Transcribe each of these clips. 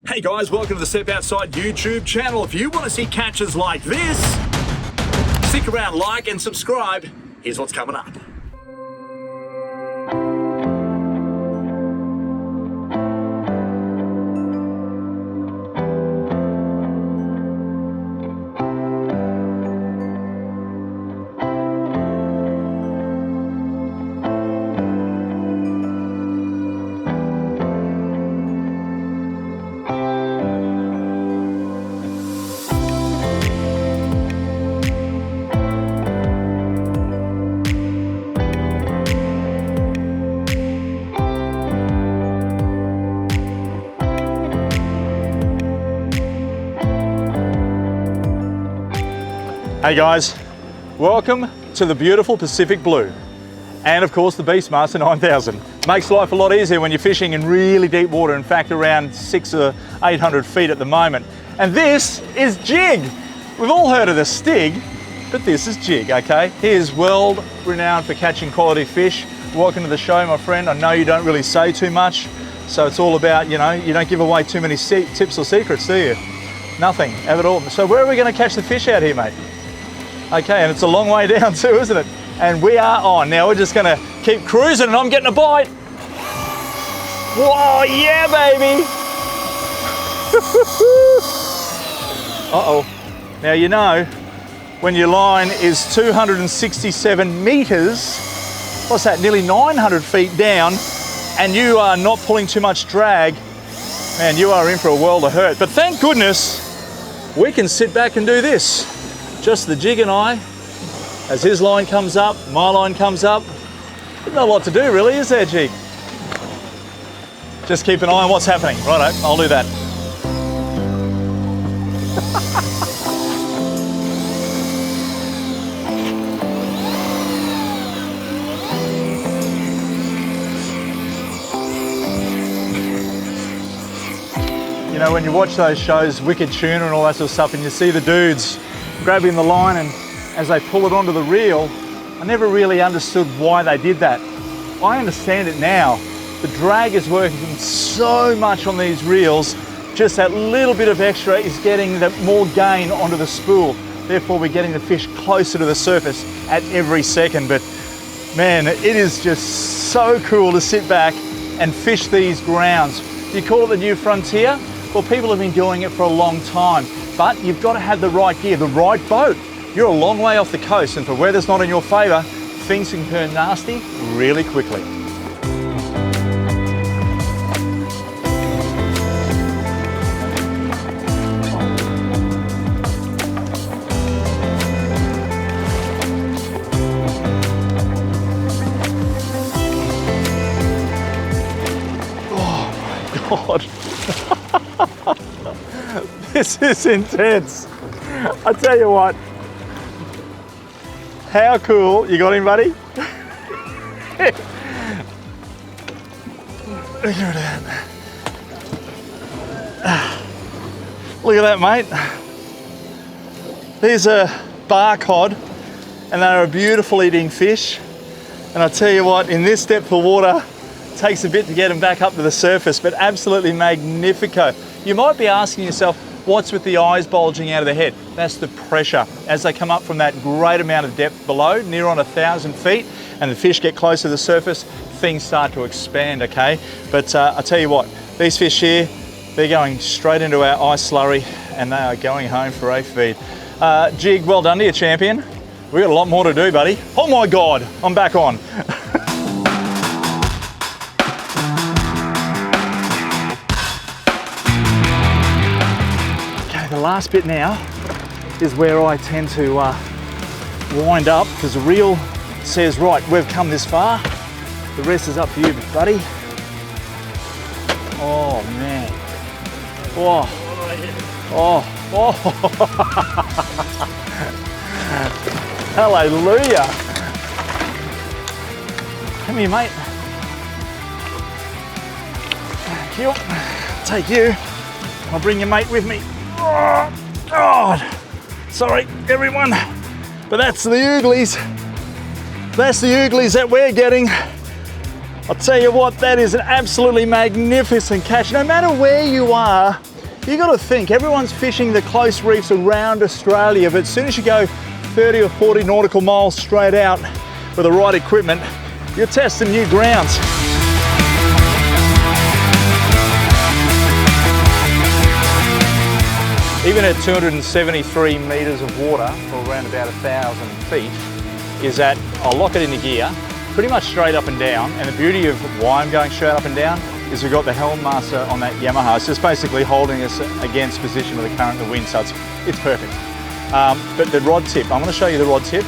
Hey guys, welcome to the Step Outside YouTube channel. If you want to see catches like this, stick around, like and subscribe. Here's what's coming up. Hey guys, welcome to the beautiful Pacific Blue and of course the Beastmaster 9000. Makes life a lot easier when you're fishing in really deep water, in fact around 600 or 800 feet at the moment. And this is jig. We've all heard of the Stig, but this is jig, okay? He is world renowned for catching quality fish. Welcome to the show, my friend. I know you don't really say too much, so it's all about, you know, you don't give away too many tips or secrets, do you? Nothing, have it all. So where are we going to catch the fish out here, mate? Okay, and it's a long way down too, isn't it? And we are on. Now we're just gonna keep cruising and I'm getting a bite. Whoa, yeah, baby. Uh-oh. Now you know, when your line is 267 meters, what's that, nearly 900 feet down, and you are not pulling too much drag, man, you are in for a world of hurt. But thank goodness, we can sit back and do this. Just the jig and I, as his line comes up, my line comes up. There's not a lot to do really, is there, jig? Just keep an eye on what's happening. Righto, I'll do that. You know, when you watch those shows, Wicked Tuna and all that sort of stuff, and you see the dudes grabbing the line and as they pull it onto the reel, I never really understood why they did that. I understand it now. The drag is working so much on these reels, just that little bit of extra is getting that more gain onto the spool. Therefore we're getting the fish closer to the surface at every second. But man, it is just so cool to sit back and fish these grounds. You call it the new frontier? Well, people have been doing it for a long time. But you've got to have the right gear, the right boat. You're a long way off the coast, and for weather's not in your favour, things can turn nasty really quickly. Oh my God. This is intense. I tell you what, how cool. You got him, buddy? Look at that. Look at that, mate. These are bar cod and they're a beautiful eating fish. And I tell you what, in this depth of water, it takes a bit to get them back up to the surface, but absolutely magnifico. You might be asking yourself, what's with the eyes bulging out of the head? That's the pressure. As they come up from that great amount of depth below, near on 1,000 feet, and the fish get close to the surface, things start to expand, okay? But I tell you what, these fish here, they're going straight into our ice slurry and they are going home for a feed. Jig, well done to you, champion. We've got a lot more to do, buddy. Oh my God, I'm back on. The last bit now is where I tend to wind up, because the reel says, right, we've come this far. The rest is up to you, buddy. Oh man. Oh. Oh. Oh. Hallelujah. Come here, mate. Thank you. Take you. I'll bring your mate with me. Oh, God. Sorry, everyone, but that's the ooglies. That's the ooglies that we're getting. I'll tell you what, that is an absolutely magnificent catch. No matter where you are You got to think, everyone's fishing the close reefs around Australia, but as soon as you go 30 or 40 nautical miles straight out with the right equipment, you're testing new grounds. Even at 273 metres of water, or around about 1,000 feet, is that I'll lock it into gear, pretty much straight up and down. And the beauty of why I'm going straight up and down is we've got the helm master on that Yamaha. It's just basically holding us against position of the current and the wind, so it's perfect. But the rod tip, I'm going to show you the rod tip.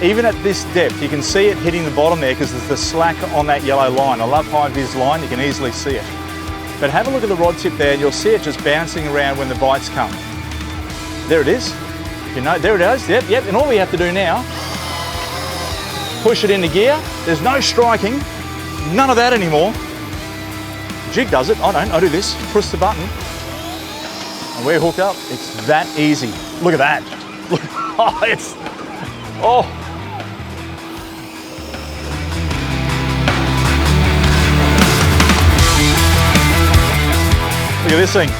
Even at this depth, you can see it hitting the bottom there because there's the slack on that yellow line. I love high vis line, you can easily see it. But have a look at the rod tip there and you'll see it just bouncing around when the bites come. There it is. You know, there it is. Yep. And all we have to do now, push it into gear. There's no striking, none of that anymore. The jig does it, I don't. I do this, push the button, and we're hooked up. It's that easy. Look at that. Oh. Look at this thing.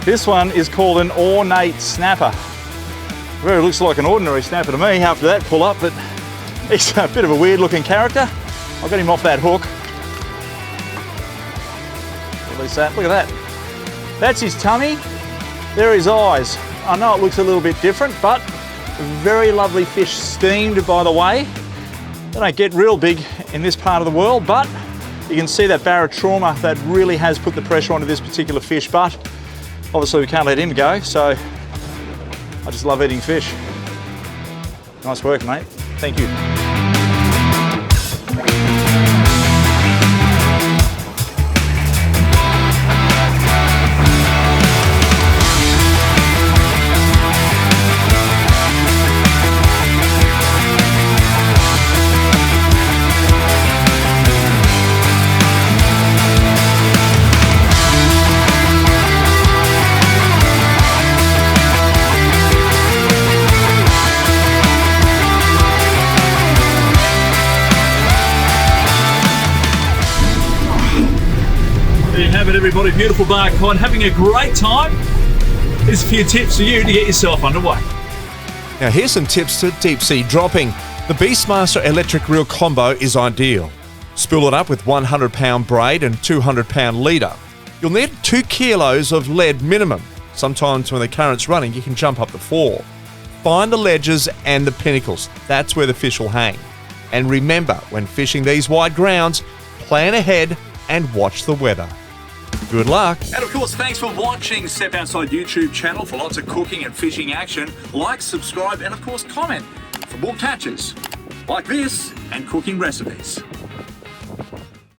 This one is called an ornate snapper. Well, it looks like an ordinary snapper to me after that pull up, but he's a bit of a weird looking character. I'll get him off that hook. Release that, look at that. That's his tummy, there are his eyes. I know it looks a little bit different, but very lovely fish, steamed by the way. They don't get real big in this part of the world, but you can see that barotrauma that really has put the pressure onto this particular fish, but obviously we can't let him go, so I just love eating fish. Nice work, mate. Thank you. Everybody, beautiful bar cod, having a great time. Here's a few tips for you to get yourself underway. Now here's some tips to deep sea dropping. The Beastmaster electric reel combo is ideal. Spool it up with 100-pound braid and 200-pound leader. You'll need 2 kilos of lead minimum. Sometimes when the current's running, you can jump up to 4. Find the ledges and the pinnacles. That's where the fish will hang. And remember, when fishing these wide grounds, plan ahead and watch the weather. Good luck. And of course, thanks for watching Step Outside YouTube channel for lots of cooking and fishing action. Like, subscribe, and of course comment for more catches like this and cooking recipes.